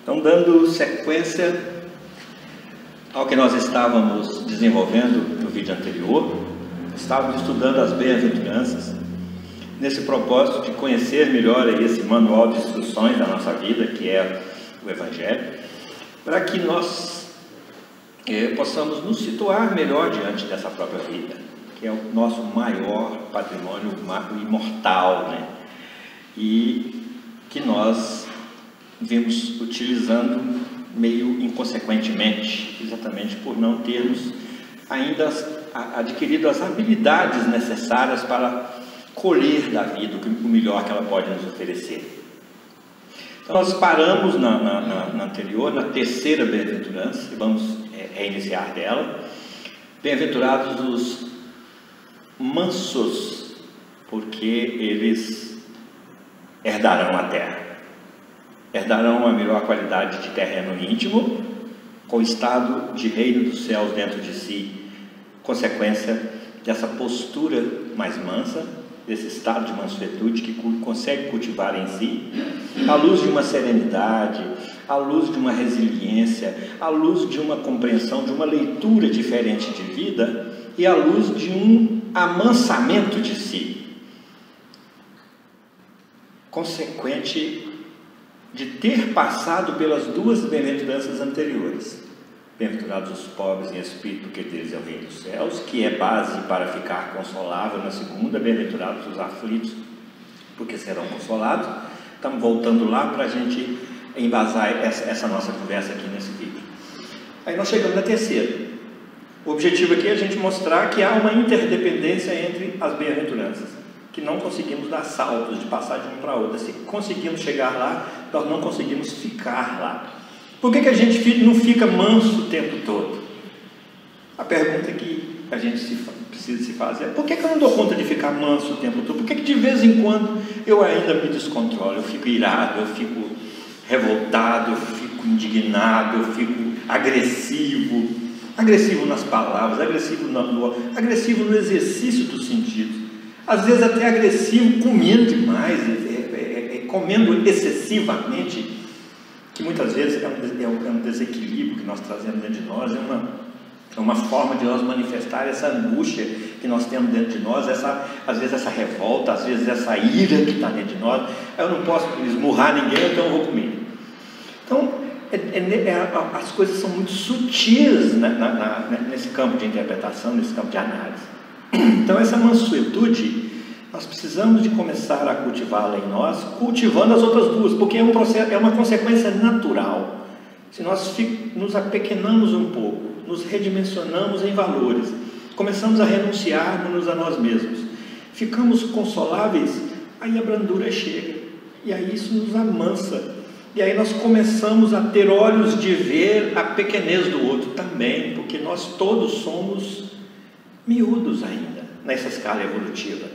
Então, dando sequência ao que nós estávamos desenvolvendo no vídeo anterior, estávamos estudando as bem-aventuranças, nesse propósito de conhecer melhor esse manual de instruções da nossa vida, que é o Evangelho, para que nós possamos nos situar melhor diante dessa própria vida, que é o nosso maior patrimônio imortal, né? E que nós vimos utilizando meio inconsequentemente, exatamente por não termos ainda adquirido as habilidades necessárias para colher da vida o melhor que ela pode nos oferecer. Então nós paramos na anterior, na terceira bem-aventurança, e vamos reiniciar dela. Bem-aventurados os mansos, porque eles herdarão a terra. Herdarão a melhor qualidade de terreno íntimo, com o estado de reino dos céus dentro de si, consequência dessa postura mais mansa, desse estado de mansuetude que consegue cultivar em si, à luz de uma serenidade, à luz de uma resiliência, à luz de uma compreensão, de uma leitura diferente de vida e à luz de um amansamento de si, consequente de ter passado pelas duas bem-aventuranças anteriores. Bem-aventurados os pobres em espírito, porque deles é o reino dos céus, que é base para ficar consolável na segunda. Bem-aventurados os aflitos, porque serão consolados. Estamos voltando lá para a gente embasar essa nossa conversa aqui nesse vídeo. Aí nós chegamos na terceira. O objetivo aqui é a gente mostrar que há uma interdependência entre as bem-aventuranças, que não conseguimos dar saltos de passar de uma para outra. Se conseguimos chegar lá, nós não conseguimos ficar lá. Por que a gente não fica manso o tempo todo? A pergunta que a gente precisa se fazer é: por que eu não dou conta de ficar manso o tempo todo? Por que de vez em quando eu ainda me descontrolo? Eu fico irado, eu fico revoltado, eu fico indignado, eu fico agressivo nas palavras, agressivo no exercício dos sentidos, às vezes até agressivo comendo demais, comendo excessivamente, que muitas vezes é um desequilíbrio que nós trazemos dentro de nós, é uma forma de nós manifestar essa angústia que nós temos dentro de nós, às vezes essa revolta, às vezes essa ira que está dentro de nós. Eu não posso esmurrar ninguém, então eu vou comer. Então, as coisas são muito sutis, né, nesse campo de interpretação, nesse campo de análise. Então, essa mansuetude, nós precisamos de começar a cultivá-la em nós, cultivando as outras duas, porque é um processo, é uma consequência natural. Se nós nos apequenamos um pouco, nos redimensionamos em valores, começamos a renunciarmos a nós mesmos, ficamos consoláveis, aí a brandura chega, e aí isso nos amansa, e aí nós começamos a ter olhos de ver a pequenez do outro também, porque nós todos somos miúdos ainda nessa escala evolutiva.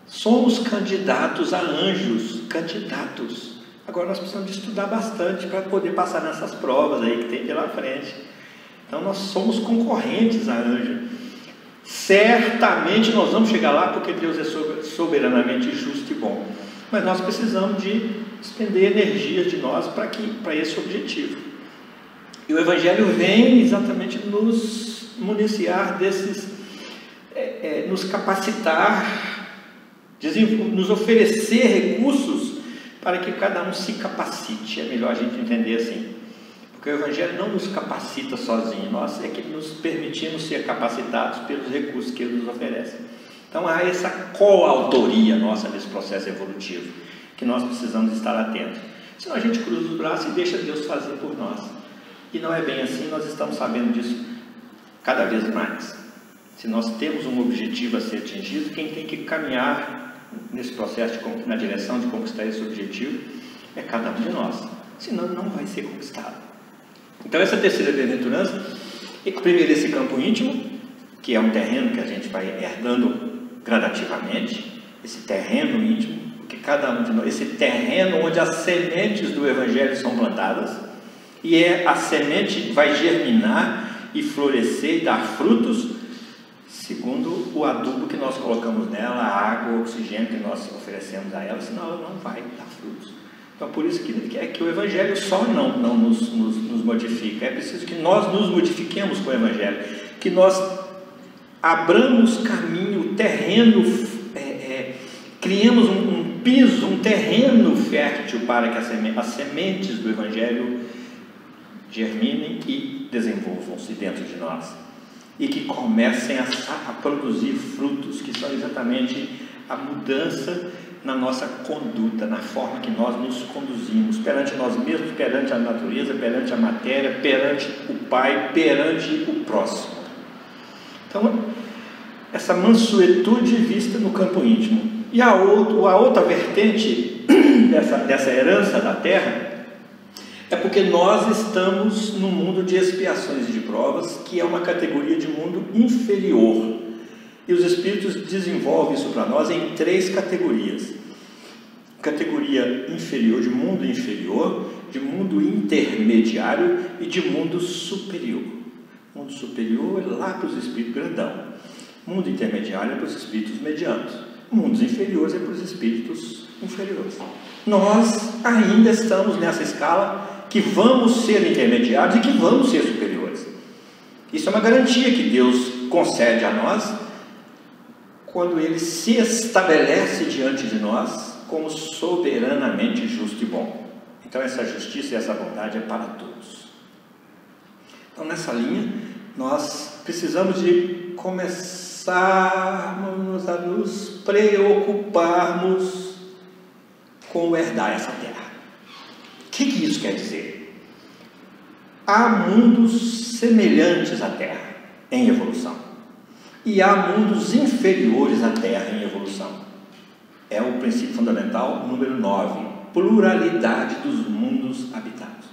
Somos candidatos a anjos, candidatos. Agora nós precisamos de estudar bastante para poder passar nessas provas aí que tem pela frente. Então nós somos concorrentes a anjo. Certamente nós vamos chegar lá, porque Deus é soberanamente justo e bom. Mas nós precisamos de expender energias de nós para esse objetivo. E o Evangelho vem exatamente nos municiar nos capacitar, nos oferecer recursos para que cada um se capacite. É melhor a gente entender assim, porque o Evangelho não nos capacita sozinho, nós é que nos permitimos ser capacitados pelos recursos que Ele nos oferece. Então há essa coautoria nossa nesse processo evolutivo, que nós precisamos estar atentos. Senão a gente cruza os braços e deixa Deus fazer por nós, e não é bem assim. Nós estamos sabendo disso cada vez mais. Se nós temos um objetivo a ser atingido, quem tem que caminhar nesse processo na direção de conquistar esse objetivo é cada um de nós, senão não vai ser conquistado. Então essa terceira bem-aventurança, primeiro esse campo íntimo, que é um terreno que a gente vai herdando gradativamente, esse terreno íntimo, porque cada um de nós, esse terreno onde as sementes do Evangelho são plantadas, e a semente vai germinar e florescer e dar frutos segundo o adubo que nós colocamos nela, a água, o oxigênio que nós oferecemos a ela, senão ela não vai dar frutos. Então, por isso que o Evangelho só não nos modifica. É preciso que nós nos modifiquemos com o Evangelho, que nós abramos caminho, terreno, criemos um piso, um terreno fértil para que as sementes do Evangelho germinem e desenvolvam-se dentro de nós, e que comecem a produzir frutos, que são exatamente a mudança na nossa conduta, na forma que nós nos conduzimos perante nós mesmos, perante a natureza, perante a matéria, perante o Pai, perante o próximo. Então, essa mansuetude vista no campo íntimo. E a outra vertente dessa herança da terra é porque nós estamos num mundo de expiações e de provas, que é uma categoria de mundo inferior. E os Espíritos desenvolvem isso para nós em 3 categorias. Categoria inferior, de mundo intermediário e de mundo superior. Mundo superior é lá para os espíritos grandão. Mundo intermediário é para os espíritos medianos. Mundos inferiores é para os espíritos inferiores. Nós ainda estamos nessa escala que vamos ser intermediários e que vamos ser superiores. Isso é uma garantia que Deus concede a nós quando Ele se estabelece diante de nós como soberanamente justo e bom. Então essa justiça e essa bondade é para todos. Então nessa linha nós precisamos de começarmos a nos preocuparmos com herdar essa terra. O que isso quer dizer? Há mundos semelhantes à terra em evolução, e há mundos inferiores à terra em evolução. É o princípio fundamental número 9, pluralidade dos mundos habitados.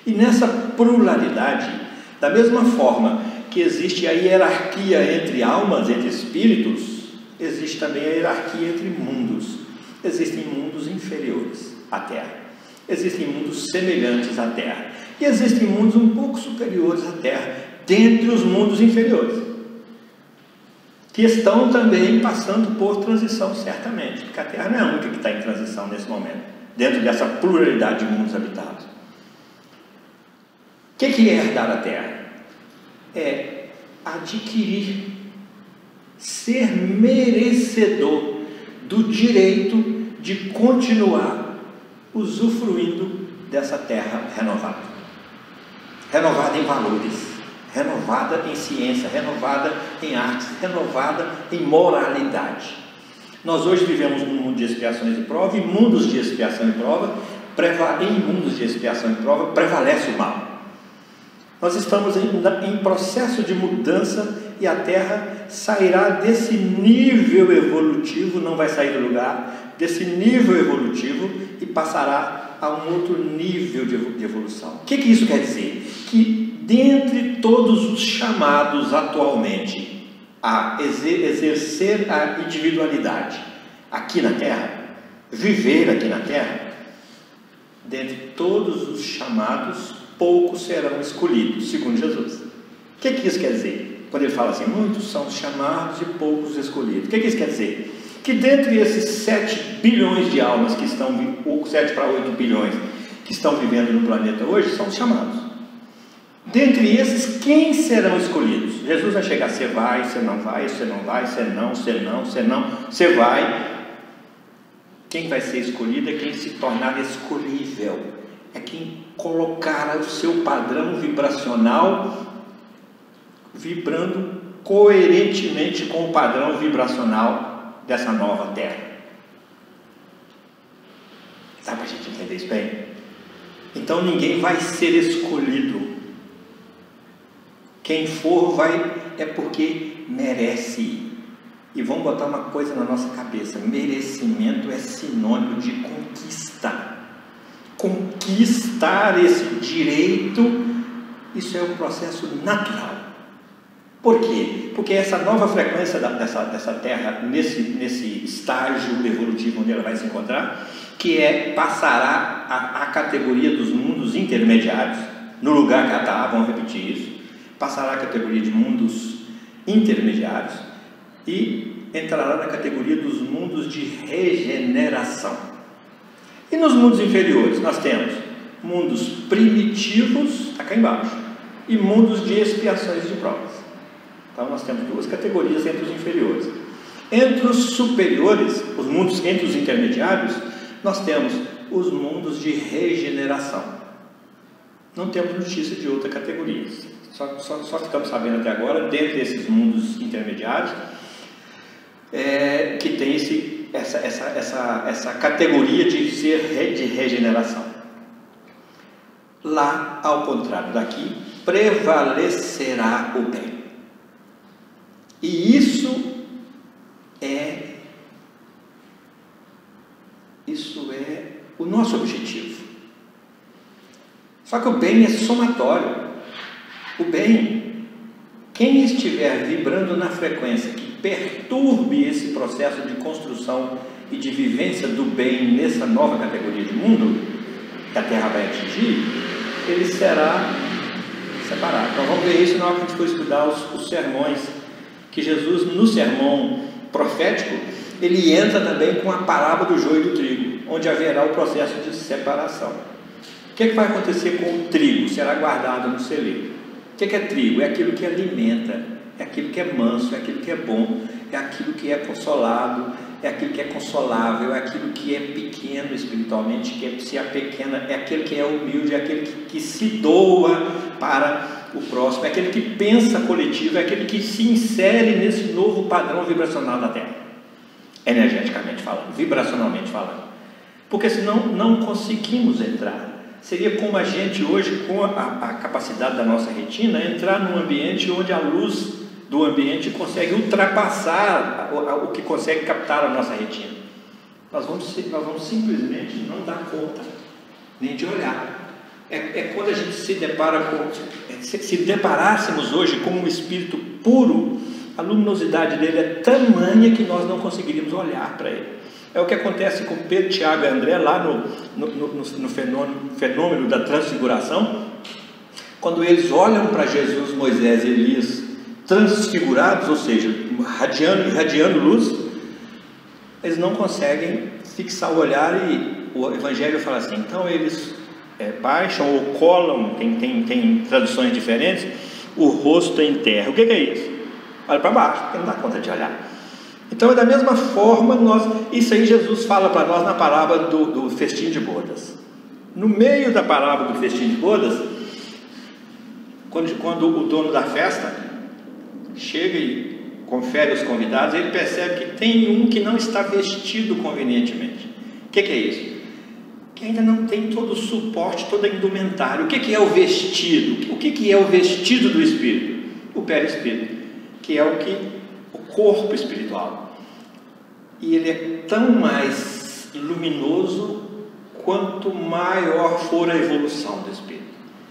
E nessa pluralidade, da mesma forma que existe a hierarquia entre almas, entre espíritos, existe também a hierarquia entre mundos. Existem mundos inferiores à terra, existem mundos semelhantes à terra, e existem mundos um pouco superiores à terra, dentre os mundos inferiores, que estão também passando por transição, certamente, porque a Terra não é a única que está em transição nesse momento, dentro dessa pluralidade de mundos habitados. O que é herdar a Terra? É adquirir, ser merecedor do direito de continuar usufruindo dessa Terra renovada. Renovada em valores, renovada em ciência, renovada em artes, renovada em moralidade. Nós hoje vivemos num mundo de expiações e prova, e mundos de expiação e prova, em mundos de expiação e prova prevalece o mal. Nós estamos em processo de mudança, e a Terra sairá desse nível evolutivo, não vai sair do lugar, desse nível evolutivo, e passará a um outro nível de evolução. O que isso quer dizer? Que dentre todos os chamados atualmente a exercer a individualidade aqui na Terra, viver aqui na Terra, dentre todos os chamados, poucos serão escolhidos, segundo Jesus. O que isso quer dizer? Quando ele fala assim, muitos são chamados e poucos escolhidos. O que isso quer dizer? Que dentre esses 7 bilhões de almas que estão, ou 7 para 8 bilhões que estão vivendo no planeta hoje, são os chamados. Dentre esses, quem serão escolhidos? Jesus vai chegar, você vai, você não vai, você não vai, você não, você não, você não, você vai. Quem vai ser escolhido é quem se tornar escolhível, é quem colocar o seu padrão vibracional vibrando coerentemente com o padrão vibracional dessa nova Terra. Dá para a gente entender isso bem? Então ninguém vai ser escolhido. Quem for é porque merece. E vamos botar uma coisa na nossa cabeça: merecimento é sinônimo de conquista. Conquistar esse direito, isso é um processo natural. Por quê? Porque essa nova frequência dessa Terra, nesse estágio evolutivo onde ela vai se encontrar, que passará a categoria dos mundos intermediários, no lugar que ela está, vamos repetir isso, passará a categoria de mundos intermediários e entrará na categoria dos mundos de regeneração. E nos mundos inferiores nós temos mundos primitivos, está cá embaixo, e mundos de expiações de provas. Então nós temos duas categorias entre os inferiores. Entre os superiores, os mundos entre os intermediários, nós temos os mundos de regeneração. Não temos notícia de outra categoria. Só ficamos sabendo até agora, dentro desses mundos intermediários, que tem essa categoria de regeneração. Lá, ao contrário daqui, prevalecerá o bem. E isso é o nosso objetivo. Só que o bem é somatório. O bem, quem estiver vibrando na frequência que perturbe esse processo de construção e de vivência do bem nessa nova categoria de mundo que a Terra vai atingir, ele será separado. Então vamos ver isso na hora que a gente for estudar os sermões, que Jesus, no sermão profético, ele entra também com a parábola do joio e do trigo, onde haverá o processo de separação. O que é que vai acontecer com o trigo? Será guardado no celeiro. O que é trigo? É aquilo que alimenta, é aquilo que é manso, é aquilo que é bom, é aquilo que é consolado, é aquilo que é consolável, é aquilo que é pequeno espiritualmente, que se apequena, é aquele que é humilde, é aquele que se doa para o próximo, é aquele que pensa coletivo, é aquele que se insere nesse novo padrão vibracional da Terra, energeticamente falando, vibracionalmente falando, porque senão não conseguimos entrar. Seria como a gente hoje, com a capacidade da nossa retina, entrar num ambiente onde a luz do ambiente consegue ultrapassar o que consegue captar a nossa retina. Nós vamos simplesmente não dar conta nem de olhar. É quando a gente se depara com... Se deparássemos hoje com um espírito puro, a luminosidade dele é tamanha que nós não conseguiríamos olhar para ele. É o que acontece com Pedro, Tiago e André lá no fenômeno da transfiguração, quando eles olham para Jesus, Moisés e Elias transfigurados, ou seja, irradiando luz, eles não conseguem fixar o olhar, e o Evangelho fala assim, então eles baixam ou colam, tem traduções diferentes, o rosto em terra. O que é isso? Olha para baixo, porque não dá conta de olhar. Então é da mesma forma, isso aí Jesus fala para nós na parábola do festim de bodas. No meio da parábola do festim de bodas, quando o dono da festa chega e confere os convidados, ele percebe que tem um que não está vestido convenientemente. O que é isso? Que ainda não tem todo o suporte, toda a indumentária. O que é o vestido? O que é o vestido do Espírito? O perispírito, que é o corpo espiritual. E ele é tão mais luminoso quanto maior for a evolução do Espírito.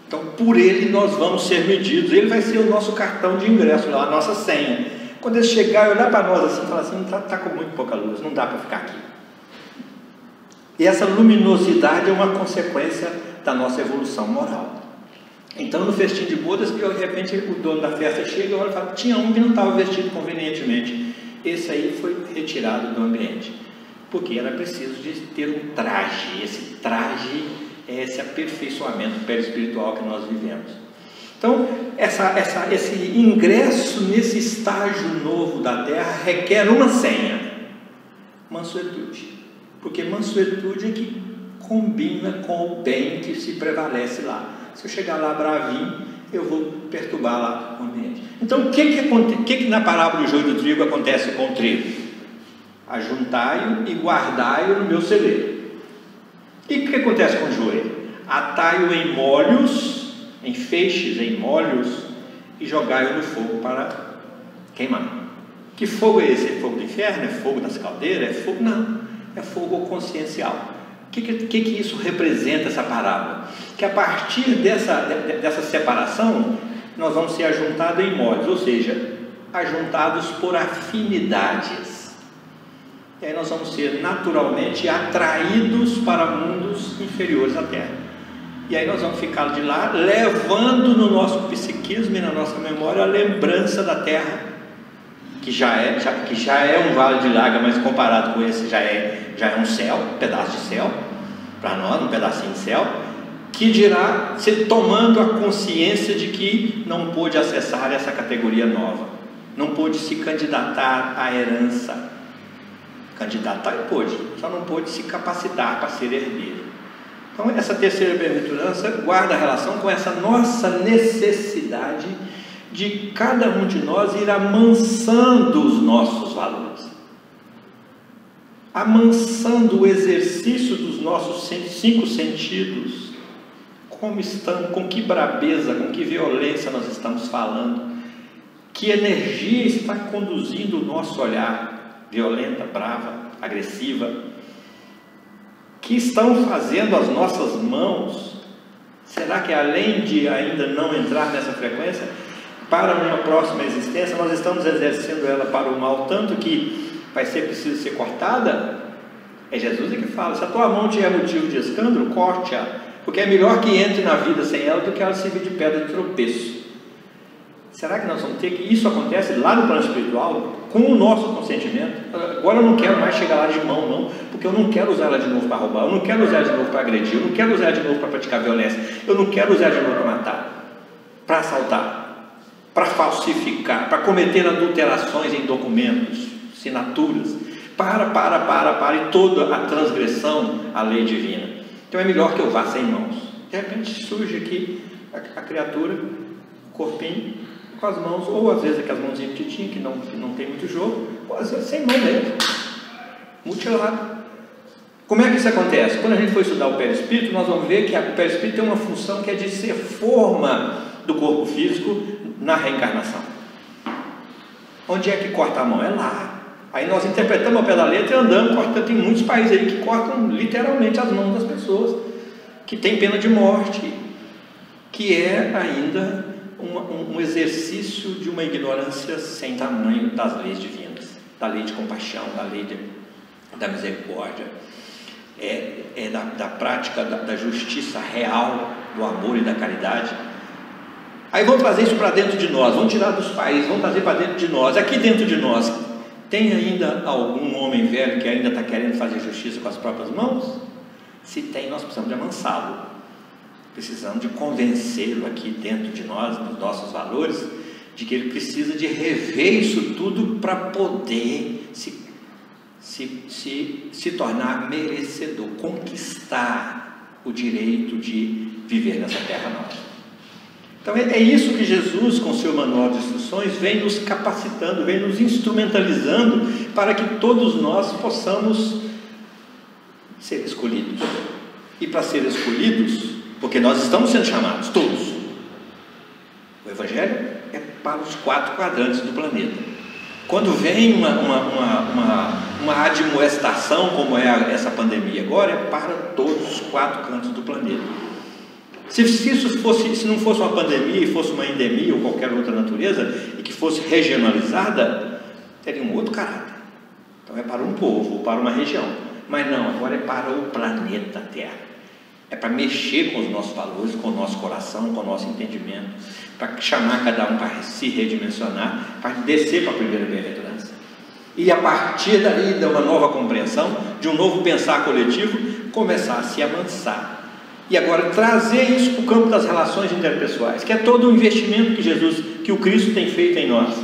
Então, por ele nós vamos ser medidos. Ele vai ser o nosso cartão de ingresso lá, a nossa senha. Quando ele chegar e olhar para nós assim, falar assim, está com muito pouca luz, não dá para ficar aqui. E essa luminosidade é uma consequência da nossa evolução moral. Então, no festim de bodas, de repente o dono da festa chega e olha e fala, tinha um que não estava vestido convenientemente. Esse aí foi retirado do ambiente, porque era preciso de ter um traje. Esse traje é esse aperfeiçoamento perispiritual que nós vivemos. Então, esse ingresso nesse estágio novo da Terra requer uma senha: mansuetude. Porque mansuetude é que combina com o bem que se prevalece lá. Se eu chegar lá bravinho, eu vou perturbar lá o ambiente. Então, o que na parábola do joio e do trigo acontece com o trigo? Ajuntai-o e guardai-o no meu celeiro. E o que acontece com o joio? Atai-o em molhos, em feixes, em molhos, e jogai-o no fogo para queimar. Que fogo é esse? É fogo do inferno? É fogo das caldeiras? É fogo? Não, é fogo consciencial. O que isso representa, essa parábola? Que a partir dessa separação, nós vamos ser ajuntados em molhos, ou seja, ajuntados por afinidades. E aí nós vamos ser naturalmente atraídos para mundos inferiores à Terra. E aí nós vamos ficar de lá, levando no nosso psiquismo e na nossa memória a lembrança da Terra, que já é um vale de lágrimas, mas comparado com esse já é um céu, um pedaço de céu. para nós, um pedacinho de céu, que dirá, se tomando a consciência de que não pôde acessar essa categoria nova, não pôde se candidatar à herança. Candidatar ele pôde, só não pôde se capacitar para ser herdeiro. Então essa terceira bem-aventurança guarda relação com essa nossa necessidade de cada um de nós ir amansando os nossos valores, amansando o exercício dos nossos 5 sentidos. Como estamos, com que brabeza, com que violência nós estamos falando, que energia está conduzindo o nosso olhar, violenta, brava, agressiva, que estão fazendo as nossas mãos. Será que além de ainda não entrar nessa frequência, para uma próxima existência, nós estamos exercendo ela para o mal, tanto que vai ser preciso ser cortada? É Jesus que fala, se a tua mão te é motivo de escândalo, corte-a, porque é melhor que entre na vida sem ela do que ela servir de pedra de tropeço. Será que nós vamos ter que isso acontece lá no plano espiritual, com o nosso consentimento? Agora eu não quero mais chegar lá de mão, não, porque eu não quero usar ela de novo para roubar, eu não quero usar ela de novo para agredir, eu não quero usar ela de novo para praticar violência, eu não quero usar ela de novo para matar, para assaltar, para falsificar, para cometer adulterações em documentos, assinaturas, e toda a transgressão à lei divina. Então é melhor que eu vá sem mãos. De repente surge aqui a criatura, o corpinho, com as mãos, ou às vezes aquelas mãozinhas pequitinhas, que não tem muito jogo, ou às vezes sem mão mesmo, mutilado. Como é que isso acontece? Quando a gente for estudar o perispírito, nós vamos ver que o perispírito tem uma função que é de ser forma do corpo físico na reencarnação. Onde é que corta a mão? É lá. Aí nós interpretamos ao pé da letra e andamos cortando. Tem muitos países aí que cortam literalmente as mãos das pessoas, que tem pena de morte, que é ainda um exercício de uma ignorância sem tamanho das leis divinas, da lei de compaixão, da lei da misericórdia, da prática da justiça real, do amor e da caridade. Aí vamos trazer isso para dentro de nós, vamos tirar dos países, vamos trazer para dentro de nós. Aqui dentro de nós, tem ainda algum homem velho que ainda está querendo fazer justiça com as próprias mãos? Se tem, nós precisamos de amansá-lo. Precisamos de convencê-lo aqui dentro de nós, nos nossos valores, de que ele precisa de rever isso tudo para poder se tornar merecedor, conquistar o direito de viver nessa terra nova. Então é isso que Jesus, com seu manual de instruções, vem nos capacitando, vem nos instrumentalizando para que todos nós possamos ser escolhidos. E para ser escolhidos, porque nós estamos sendo chamados, todos. O Evangelho é para os 4 quadrantes do planeta. Quando vem uma admoestação, como é essa pandemia agora, é para todos os 4 cantos do planeta. Se não fosse uma pandemia e fosse uma endemia ou qualquer outra natureza, e que fosse regionalizada, teria um outro caráter. Então é para um povo, ou para uma região. Mas não, agora é para o planeta Terra. É para mexer com os nossos valores, com o nosso coração, com o nosso entendimento, para chamar cada um para se redimensionar, para descer para a primeira bem-aventurança. E a partir daí, de uma nova compreensão, de um novo pensar coletivo, começar a se amansar. E agora trazer isso para o campo das relações interpessoais, que é todo o investimento que o Cristo tem feito em nós,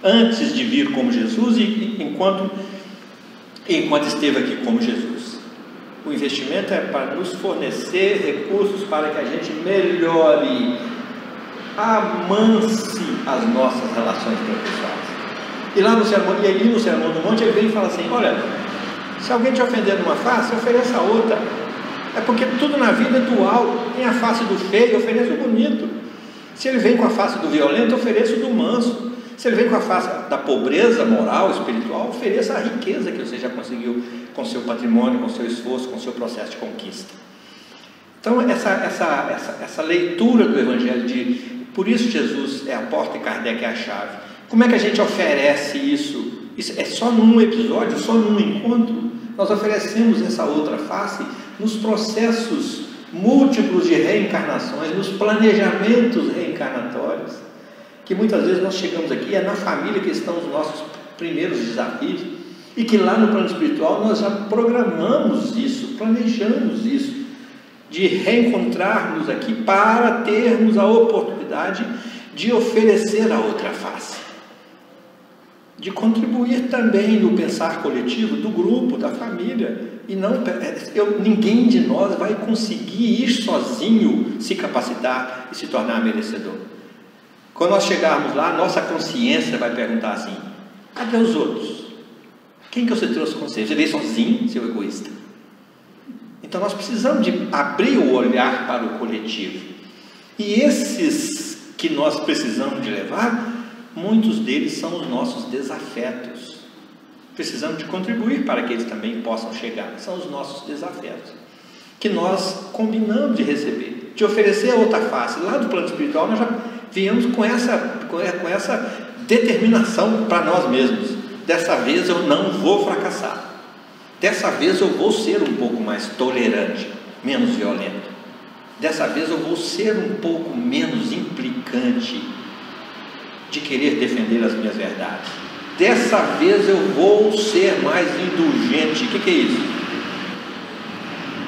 antes de vir como Jesus e enquanto esteve aqui como Jesus. O investimento é para nos fornecer recursos para que a gente melhore, amanse as nossas relações interpessoais. E lá no Sermão do Monte ele vem e fala assim: olha, se alguém te ofender numa face, ofereça a outra. É porque tudo na vida é dual. Tem a face do feio, ofereça o bonito. Se ele vem com a face do violento, ofereça o do manso. Se ele vem com a face da pobreza moral, espiritual, ofereça a riqueza que você já conseguiu com seu patrimônio, com seu esforço, com seu processo de conquista. Então essa leitura do Evangelho por isso Jesus é a porta e Kardec é a chave. Como é que a gente oferece isso? Isso é só num episódio, só num encontro? Nós oferecemos essa outra face nos processos múltiplos de reencarnações, nos planejamentos reencarnatórios, que muitas vezes nós chegamos aqui, é na família que estão os nossos primeiros desafios, e que lá no plano espiritual nós já programamos isso, planejamos isso, de reencontrarmos aqui para termos a oportunidade de oferecer a outra face, de contribuir também no pensar coletivo do grupo, da família, e não, ninguém de nós vai conseguir ir sozinho, se capacitar e se tornar merecedor. Quando nós chegarmos lá, nossa consciência vai perguntar assim: cadê os outros? Quem que você trouxe com você? Você veio sozinho, seu egoísta? Então nós precisamos de abrir o olhar para o coletivo, e esses que nós precisamos de levar, muitos deles são os nossos desafetos. Precisamos de contribuir para que eles também possam chegar. São os nossos desafetos, que nós combinamos de receber, de oferecer a outra face. Lá do plano espiritual nós já viemos com essa determinação para nós mesmos: dessa vez eu não vou fracassar, dessa vez eu vou ser um pouco mais tolerante, menos violento, dessa vez eu vou ser um pouco menos implicante de querer defender as minhas verdades, dessa vez eu vou ser mais indulgente. O que é isso?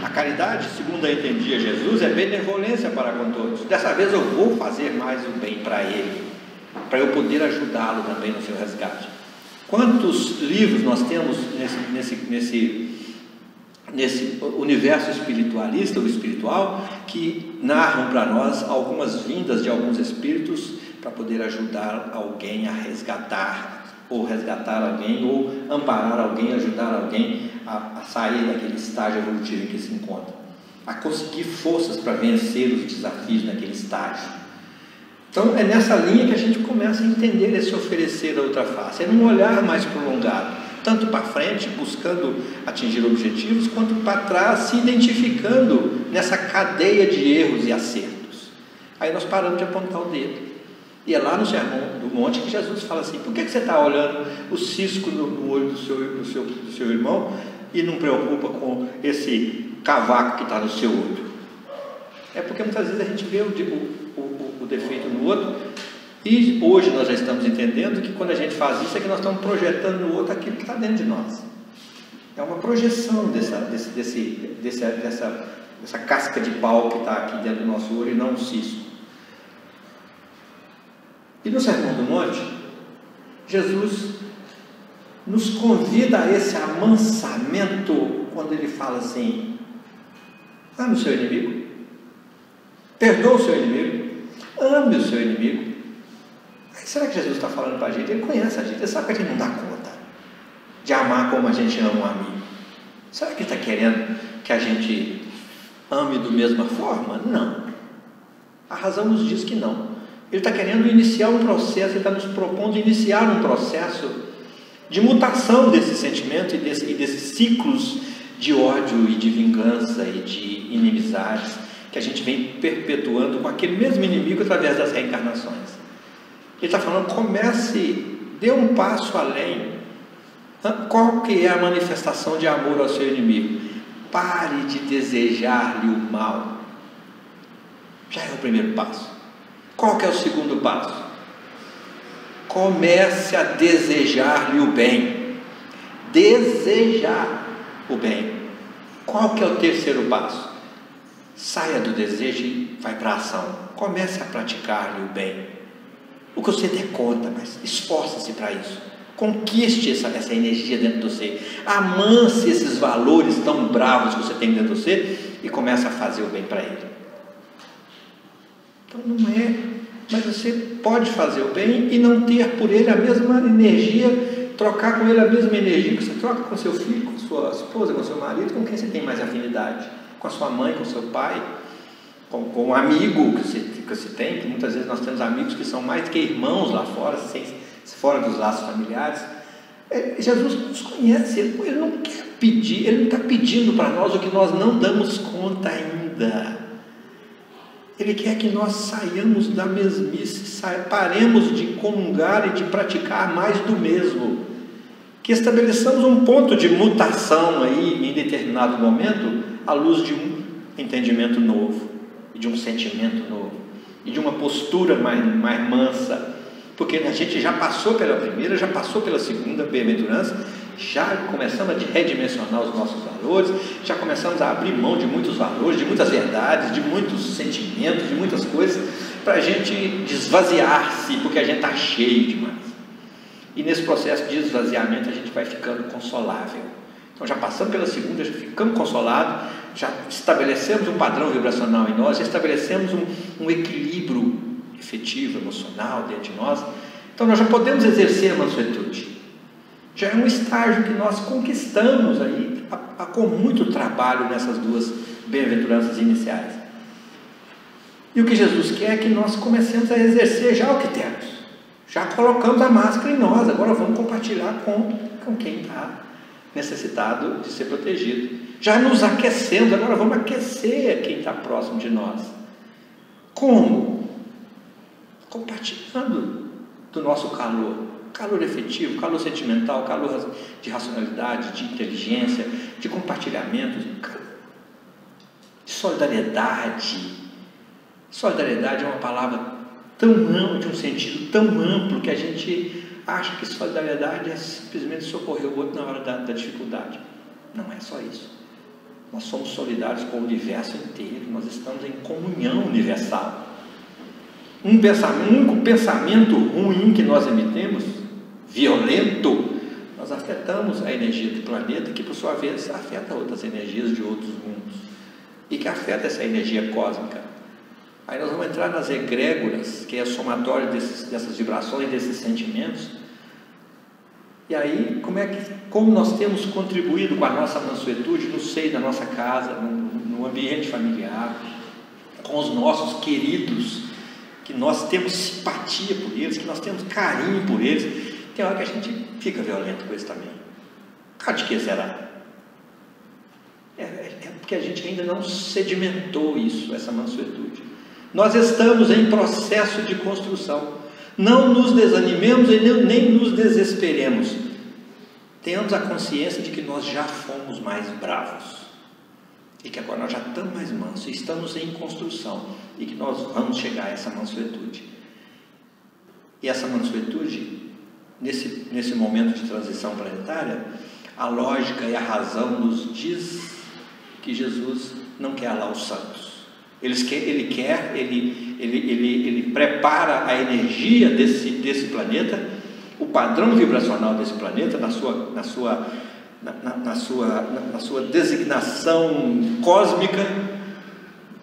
A caridade, segundo a entendia Jesus, é benevolência para com todos. Dessa vez eu vou fazer mais o bem para ele, para eu poder ajudá-lo também no seu resgate. Quantos livros nós temos nesse universo espiritualista ou espiritual, que narram para nós algumas vindas de alguns espíritos para poder ajudar alguém a resgatar alguém, ou amparar alguém, ajudar alguém a sair daquele estágio evolutivo em que se encontra, a conseguir forças para vencer os desafios naquele estágio. Então é nessa linha que a gente começa a entender esse oferecer a outra face, é num olhar mais prolongado, tanto para frente, buscando atingir objetivos, quanto para trás, se identificando nessa cadeia de erros e acertos. Aí nós paramos de apontar o dedo. E é lá no Sermão do Monte que Jesus fala assim: por que você está olhando o cisco no olho do seu irmão e não preocupa com esse cavaco que está no seu olho? É porque muitas vezes a gente vê o defeito no outro, e hoje nós já estamos entendendo que quando a gente faz isso é que nós estamos projetando no outro aquilo que está dentro de nós. É uma projeção dessa casca de pau que está aqui dentro do nosso olho, e não um cisco. E no Sermão do Monte, Jesus nos convida a esse amansamento, quando ele fala assim: ame o seu inimigo, perdoa o seu inimigo, ame o seu inimigo. Aí, será que Jesus está falando para a gente? Ele conhece a gente, ele sabe que a gente não dá conta de amar como a gente ama um amigo. Será que ele está querendo que a gente ame da mesma forma? Não. A razão nos diz que não. Ele está querendo iniciar um processo, ele está nos propondo iniciar um processo de mutação desse sentimento e desses ciclos de ódio e de vingança e de inimizades que a gente vem perpetuando com aquele mesmo inimigo através das reencarnações. Ele está falando: dê um passo além. Qual que é a manifestação de amor ao seu inimigo? Pare de desejar-lhe o mal. Já é o primeiro passo. Qual que é o segundo passo? Comece a desejar-lhe o bem. Desejar o bem. Qual que é o terceiro passo? Saia do desejo e vai para a ação. Comece a praticar-lhe o bem. O que você der conta, mas esforce-se para isso. Conquiste essa energia dentro de você. Amance esses valores tão bravos que você tem dentro de você e comece a fazer o bem para ele. Então não é, mas você pode fazer o bem e não ter por ele a mesma energia, trocar com ele a mesma energia que você troca com seu filho, com sua esposa, com seu marido, com quem você tem mais afinidade, com a sua mãe, com seu pai, com um amigo que você tem, que muitas vezes nós temos amigos que são mais que irmãos lá fora, fora dos laços familiares. Jesus nos conhece, ele não quer pedir, ele não está pedindo para nós o que nós não damos conta ainda. Ele quer que nós saiamos da mesmice, paremos de comungar e de praticar mais do mesmo, que estabeleçamos um ponto de mutação aí em determinado momento, à luz de um entendimento novo, de um sentimento novo, e de uma postura mais mansa, porque a gente já passou pela primeira, já passou pela segunda bem-aventurança, já começamos a redimensionar os nossos valores, já começamos a abrir mão de muitos valores, de muitas verdades, de muitos sentimentos, de muitas coisas, para a gente desvaziar-se, porque a gente está cheio demais. E nesse processo de esvaziamento a gente vai ficando consolável. Então já passamos pela segunda, já ficamos consolados, já estabelecemos um padrão vibracional em nós, já estabelecemos um equilíbrio efetivo, emocional dentro de nós. Então nós já podemos exercer a mansuetude. Já é um estágio que nós conquistamos aí, com muito trabalho nessas duas bem-aventuranças iniciais. E o que Jesus quer é que nós comecemos a exercer já o que temos. Já colocamos a máscara em nós, agora vamos compartilhar com quem está necessitado de ser protegido. Já nos aquecemos, agora vamos aquecer quem está próximo de nós. Como? Compartilhando do nosso calor efetivo, calor sentimental, calor de racionalidade, de inteligência, de compartilhamento, de solidariedade. Solidariedade é uma palavra tão ampla, de um sentido tão amplo, que a gente acha que solidariedade é simplesmente socorrer o outro na hora da dificuldade. Não é só isso. Nós somos solidários com o universo inteiro, nós estamos em comunhão universal. Um único pensamento ruim que nós emitemos, violento, nós afetamos a energia do planeta, que por sua vez afeta outras energias de outros mundos, e que afeta essa energia cósmica. Aí nós vamos entrar nas egrégoras, que é a somatória dessas vibrações, desses sentimentos. E aí, como nós temos contribuído com a nossa mansuetude no seio da nossa casa, no ambiente familiar, com os nossos queridos, que nós temos simpatia por eles, que nós temos carinho por eles. Tem hora que a gente fica violento com eles também. De que será? É porque a gente ainda não sedimentou isso, essa mansuetude. Nós estamos em processo de construção. Não nos desanimemos e nem nos desesperemos. Tenhamos a consciência de que nós já fomos mais bravos. E que agora nós já estamos mais mansos. E estamos em construção. E que nós vamos chegar a essa mansuetude. E essa mansuetude, nesse momento de transição planetária, a lógica e a razão nos diz que Jesus não quer lá os santos. Ele prepara a energia desse planeta, o padrão vibracional desse planeta, na sua designação cósmica,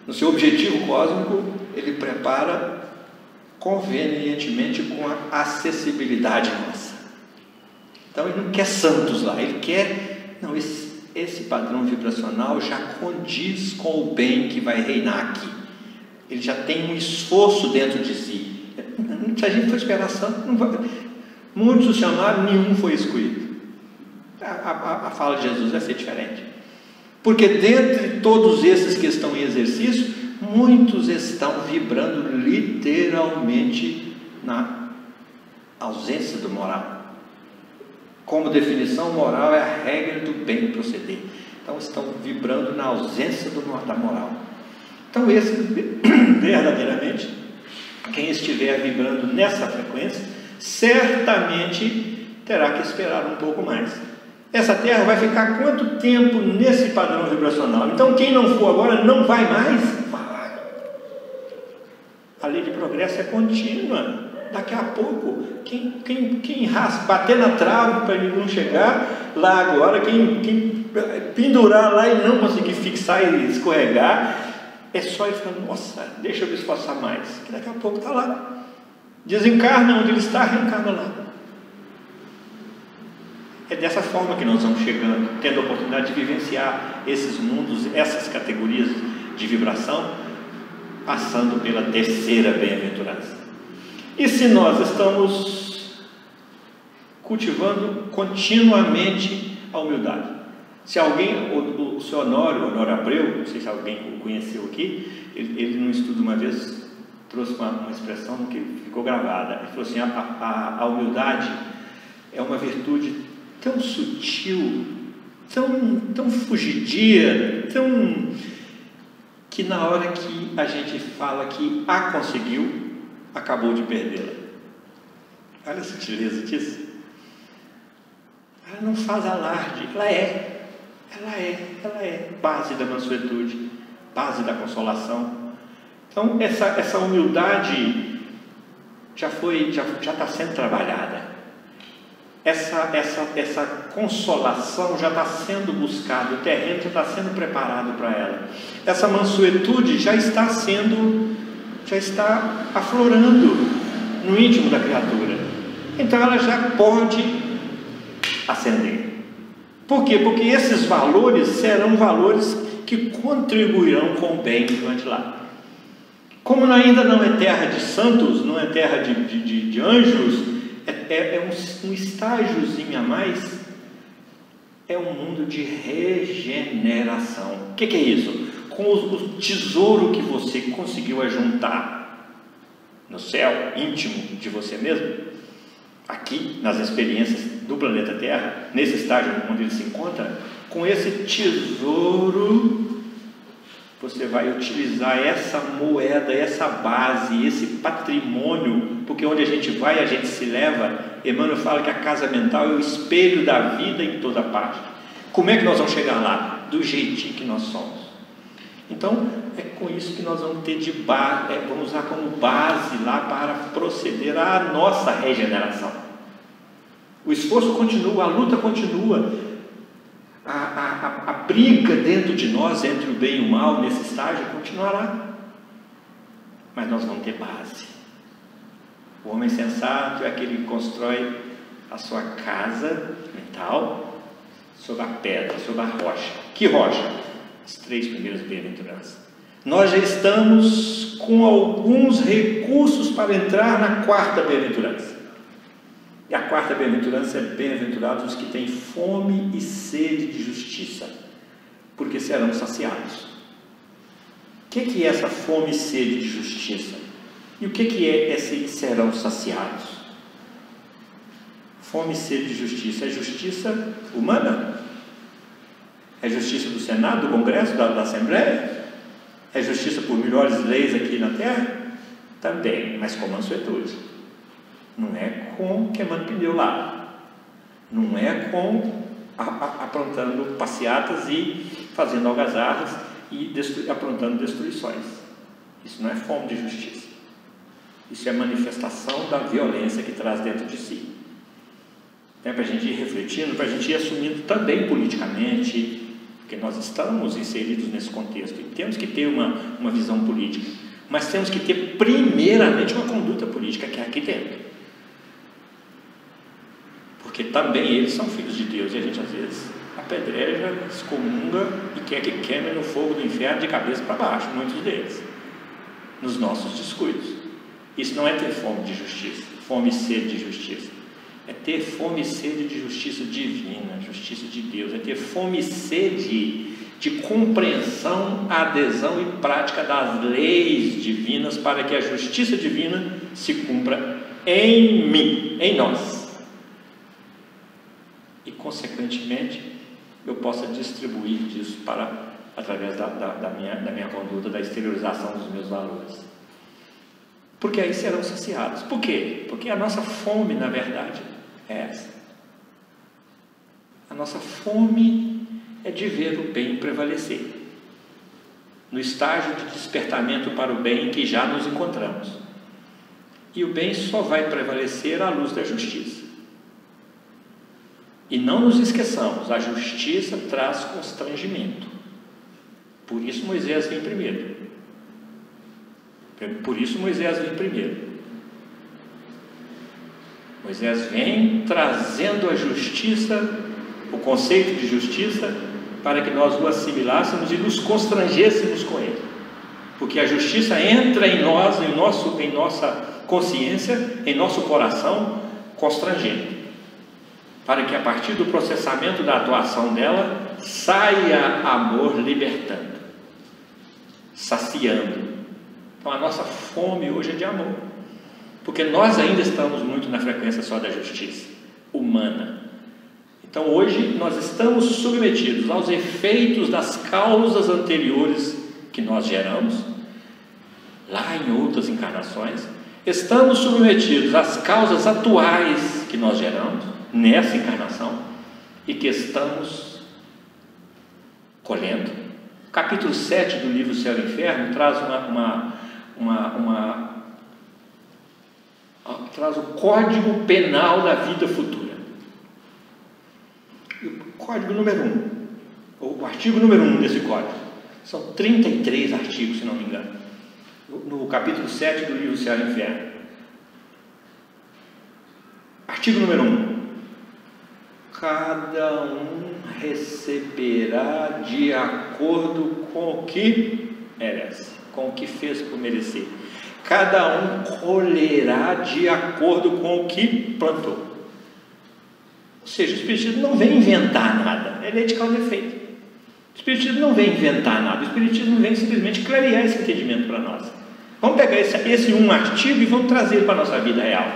no seu objetivo cósmico, ele prepara convenientemente com a acessibilidade nossa. Então ele não quer santos lá, ele quer, não, esse padrão vibracional já condiz com o bem que vai reinar aqui. Ele já tem um esforço dentro de si. Se a gente for esperar santo, não vai. Muitos o chamaram, nenhum foi excluído. A fala de Jesus vai ser diferente. Porque dentre todos esses que estão em exercício, muitos estão vibrando literalmente na ausência do moral. Como definição, moral é a regra do bem proceder. Então estão vibrando na ausência da moral. Então esse, verdadeiramente, quem estiver vibrando nessa frequência, certamente terá que esperar um pouco mais. Essa Terra vai ficar quanto tempo nesse padrão vibracional? Então quem não for agora não vai mais? Vai. A lei de progresso é contínua. Daqui a pouco, quem bater na trave para ele não chegar lá agora, quem pendurar lá e não conseguir fixar e escorregar, é só ele falar, nossa, deixa eu me esforçar mais, que daqui a pouco está lá. Desencarna onde ele está, reencarna lá. É dessa forma que nós vamos chegando, tendo a oportunidade de vivenciar esses mundos, essas categorias de vibração, passando pela terceira bem-aventurança. E se nós estamos cultivando continuamente a humildade? Se alguém, o seu Honório Abreu, não sei se alguém o conheceu aqui, ele num estudo uma vez trouxe uma expressão que ficou gravada. Ele falou assim, a humildade é uma virtude tão sutil, tão fugidia, que na hora que a gente fala que a conseguiu, acabou de perdê-la. Olha a sutileza disso. Ela não faz alarde, ela é base da mansuetude, base da consolação. Então essa humildade já está sendo trabalhada. Essa consolação já está sendo buscada, o terreno já está sendo preparado para ela. Essa mansuetude já está aflorando no íntimo da criatura. Então ela já pode ascender. Por quê? Porque esses valores serão valores que contribuirão com o bem durante lá. Como ainda não é terra de santos, não é terra de anjos, é um estágiozinho a mais, é um mundo de regeneração. O que é isso? Com o tesouro que você conseguiu ajuntar no céu íntimo de você mesmo, aqui nas experiências do planeta Terra, nesse estágio onde ele se encontra, com esse tesouro você vai utilizar essa moeda, essa base, esse patrimônio, porque onde a gente vai, a gente se leva. Emmanuel fala que a casa mental é o espelho da vida em toda parte. Como é que nós vamos chegar lá? Do jeitinho que nós somos. Então é com isso que nós vamos ter de base, vamos usar como base lá para proceder à nossa regeneração. O esforço continua, a luta continua, a briga dentro de nós entre o bem e o mal nesse estágio continuará, mas nós vamos ter base. O homem sensato é aquele que constrói a sua casa mental sobre a pedra, sobre a rocha. Que rocha? As 3 primeiras bem-aventuranças. Nós já estamos com alguns recursos para entrar na 4ª bem-aventurança. E a 4ª bem-aventurança é: bem-aventurados os que têm fome e sede de justiça, porque serão saciados. O que é essa fome e sede de justiça? E o que é esse serão saciados? Fome e sede de justiça é justiça humana? É justiça do Senado, do Congresso, da Assembleia? É justiça por melhores leis aqui na Terra? Também, mas com mansuetude. Não é com queimando pneu lá. Não é com aprontando passeatas e fazendo algazarras e aprontando destruições. Isso não é fome de justiça. Isso é manifestação da violência que traz dentro de si. É para a gente ir refletindo, para a gente ir assumindo também politicamente, porque nós estamos inseridos nesse contexto e temos que ter uma visão política, mas temos que ter primeiramente uma conduta política que é aqui dentro. Porque também eles são filhos de Deus e a gente às vezes apedreja, excomunga e quer que queime no fogo do inferno de cabeça para baixo, muitos deles, nos nossos descuidos. Isso não é ter fome de justiça, fome e sede de justiça. É ter fome e sede de justiça divina, justiça de Deus. É ter fome e sede de compreensão, adesão e prática das leis divinas, para que a justiça divina se cumpra em mim, em nós. E, consequentemente, eu possa distribuir disso através da minha conduta, da exteriorização dos meus valores. Porque aí serão saciados. Por quê? Porque a nossa fome, na verdade, é essa. A nossa fome é de ver o bem prevalecer, no estágio de despertamento para o bem em que já nos encontramos. E o bem só vai prevalecer à luz da justiça. E não nos esqueçamos, a justiça traz constrangimento. Por isso Moisés vem primeiro. Moisés vem trazendo a justiça, o conceito de justiça, para que nós o assimilássemos e nos constrangêssemos com ele. Porque a justiça entra em nós, em nossa consciência, em nosso coração, constrangendo. Para que a partir do processamento da atuação dela, saia amor libertando, saciando. Então a nossa fome hoje é de amor, porque nós ainda estamos muito na frequência só da justiça humana. Então hoje nós estamos submetidos aos efeitos das causas anteriores que nós geramos, lá em outras encarnações. Estamos submetidos às causas atuais que nós geramos, nessa encarnação. e que estamos colhendo. O capítulo 7 do livro Céu e Inferno traz traz o código penal da vida futura. E o código número 1, ou o artigo número 1 desse código, são 33 artigos, se não me engano, no capítulo 7 do livro Céu e Inferno. Artigo número 1: cada um receberá de acordo com o que merece, com o que fez por merecer. Cada um colherá de acordo com o que plantou. Ou seja, o Espiritismo não vem inventar nada, é lei de causa e efeito. O Espiritismo não vem inventar nada, o Espiritismo vem simplesmente clarear esse entendimento para nós. Vamos pegar esse um artigo e vamos trazer para a nossa vida real.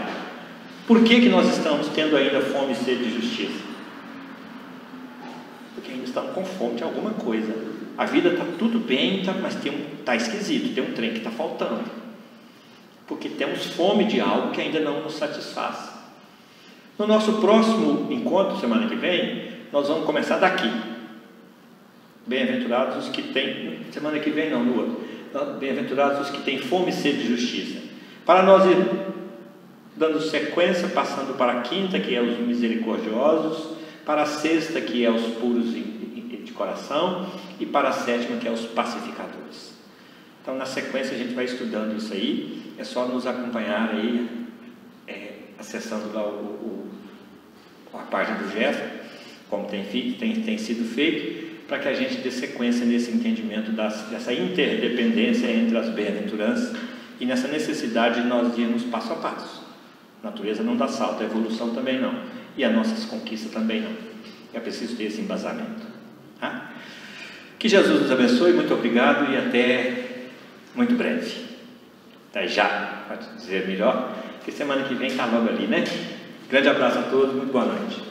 Por que nós estamos tendo ainda fome e sede de justiça? Porque ainda estamos com fome de alguma coisa. A vida está tudo bem, mas está esquisito, tem um trem que está faltando. Porque temos fome de algo que ainda não nos satisfaz. No nosso próximo encontro, semana que vem, nós vamos começar daqui. Bem-aventurados os que têm... Semana que vem não, no outro. Bem-aventurados os que têm fome e sede de justiça. Para nós ir dando sequência, passando para a quinta, que é os misericordiosos, para a sexta, que é os puros de coração, e para a sétima, que é os pacificadores. Então, na sequência, a gente vai estudando isso aí. É só nos acompanhar aí, acessando lá a página do Jeff, como tem sido feito, para que a gente dê sequência nesse entendimento dessa interdependência entre as bem-aventuranças e nessa necessidade de nós irmos passo a passo. A natureza não dá salto, a evolução também não, e as nossas conquistas também não. É preciso ter esse embasamento. Tá? Que Jesus nos abençoe, muito obrigado e até muito breve. Até já, para dizer melhor, que semana que vem está logo ali, né? Grande abraço a todos, muito boa noite.